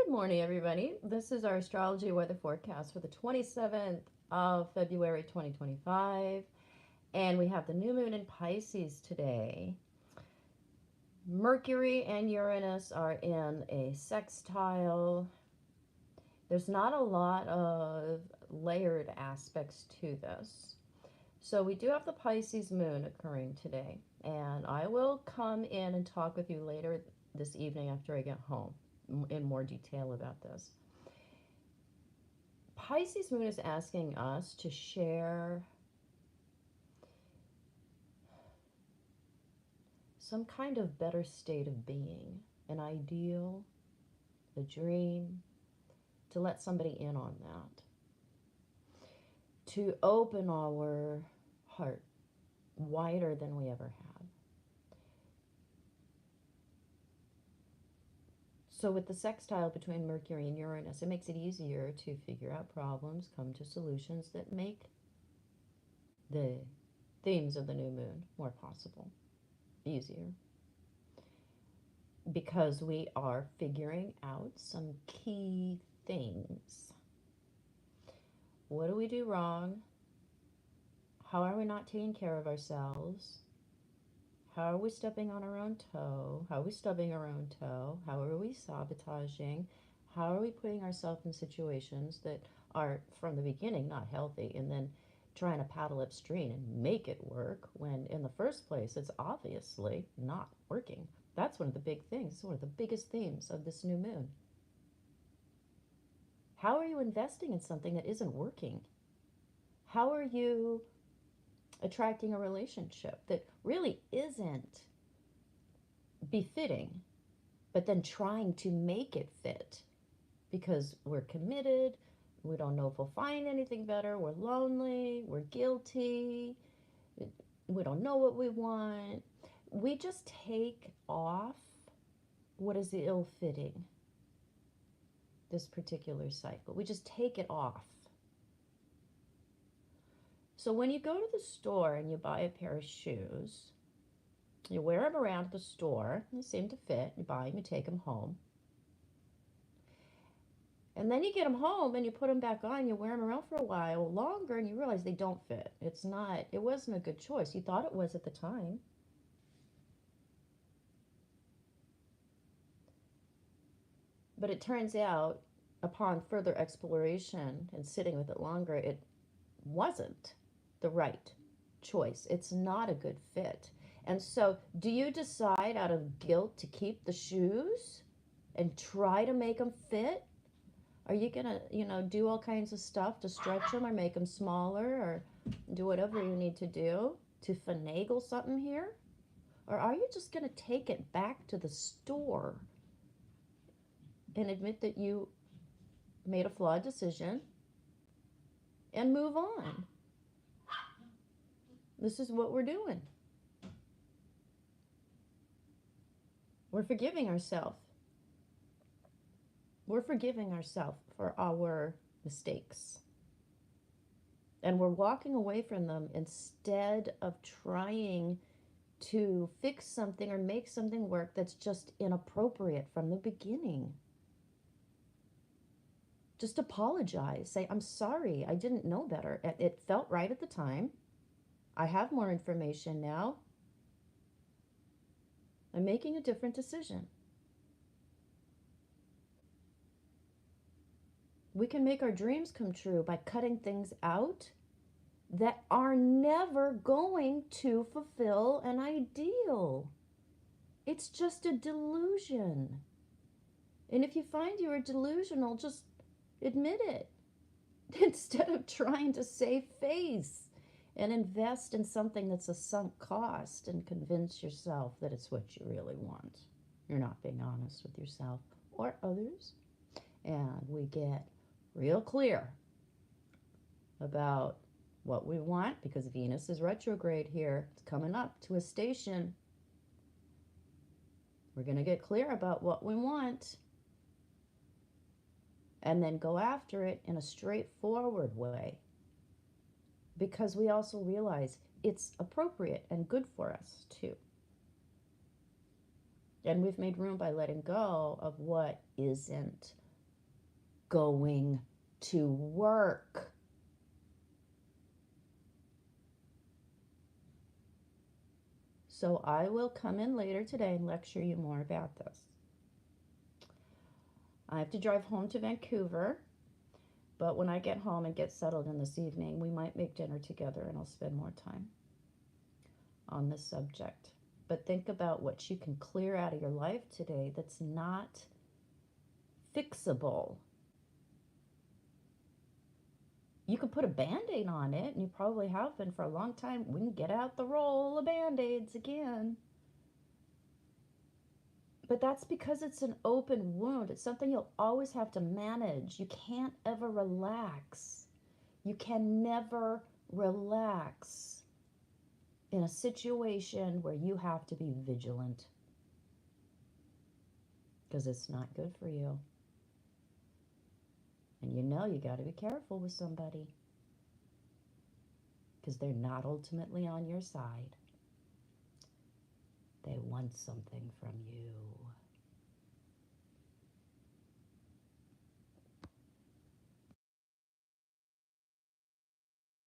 Good morning, everybody. This is our astrology weather forecast for the 27th of February 2025. And we have the new moon in Pisces today. Mercury and Uranus are in a sextile. There's not a lot of layered aspects to this. So we do have the Pisces moon occurring today. And I will come in and talk with you later this evening after I get home in more detail about this. Pisces moon is asking us to share some kind of better state of being, an ideal, a dream, to let somebody in on that, to open our heart wider than we ever have. So with the sextile between Mercury and Uranus, it makes it easier to figure out problems, come to solutions that make the themes of the new moon more possible, easier. Because we are figuring out some key things. What do we do wrong? How are we not taking care of ourselves? How are we stepping on our own toe? How are we stubbing our own toe? How are we sabotaging? How are we putting ourselves in situations that are, from the beginning, not healthy, and then trying to paddle upstream and make it work when, in the first place, it's obviously not working? That's one of the big things, one of the biggest themes of this new moon. How are you investing in something that isn't working? How are you attracting a relationship that really isn't befitting, but then trying to make it fit because we're committed, we don't know if we'll find anything better, we're lonely, we're guilty, we don't know what we want. We just take off what is ill-fitting, this particular cycle. We just take it off. So when you go to the store and you buy a pair of shoes, you wear them around at the store, they seem to fit, you buy them, you take them home. And then you get them home and you put them back on, you wear them around for a while longer and you realize they don't fit. It wasn't a good choice. You thought it was at the time. But it turns out, upon further exploration and sitting with it longer, it wasn't the right choice. It's not a good fit. And so, do you decide out of guilt to keep the shoes and try to make them fit? Are you gonna, do all kinds of stuff to stretch them or make them smaller or do whatever you need to do to finagle something here? Or are you just gonna take it back to the store and admit that you made a flawed decision and move on? This is what we're doing. We're forgiving ourselves. We're forgiving ourselves for our mistakes. And we're walking away from them instead of trying to fix something or make something work that's just inappropriate from the beginning. Just apologize. Say, I'm sorry, I didn't know better. It felt right at the time. I have more information now. I'm making a different decision. We can make our dreams come true by cutting things out that are never going to fulfill an ideal. It's just a delusion. And if you find you are delusional, just admit it instead of trying to save face and invest in something that's a sunk cost and convince yourself that it's what you really want. You're not being honest with yourself or others. And we get real clear about what we want because Venus is retrograde here. It's coming up to a station. We're going to get clear about what we want and then go after it in a straightforward way, because we also realize it's appropriate and good for us too. And we've made room by letting go of what isn't going to work. So I will come in later today and lecture you more about this. I have to drive home to Vancouver, but when I get home and get settled in this evening, we might make dinner together and I'll spend more time on this subject. But think about what you can clear out of your life today that's not fixable. You can put a Band-Aid on it, and you probably have been for a long time. We can get out the roll of Band-Aids again. But that's because it's an open wound. It's something you'll always have to manage. You can't ever relax. You can never relax in a situation where you have to be vigilant, because it's not good for you. And you know you got to be careful with somebody, because they're not ultimately on your side. They want something from you.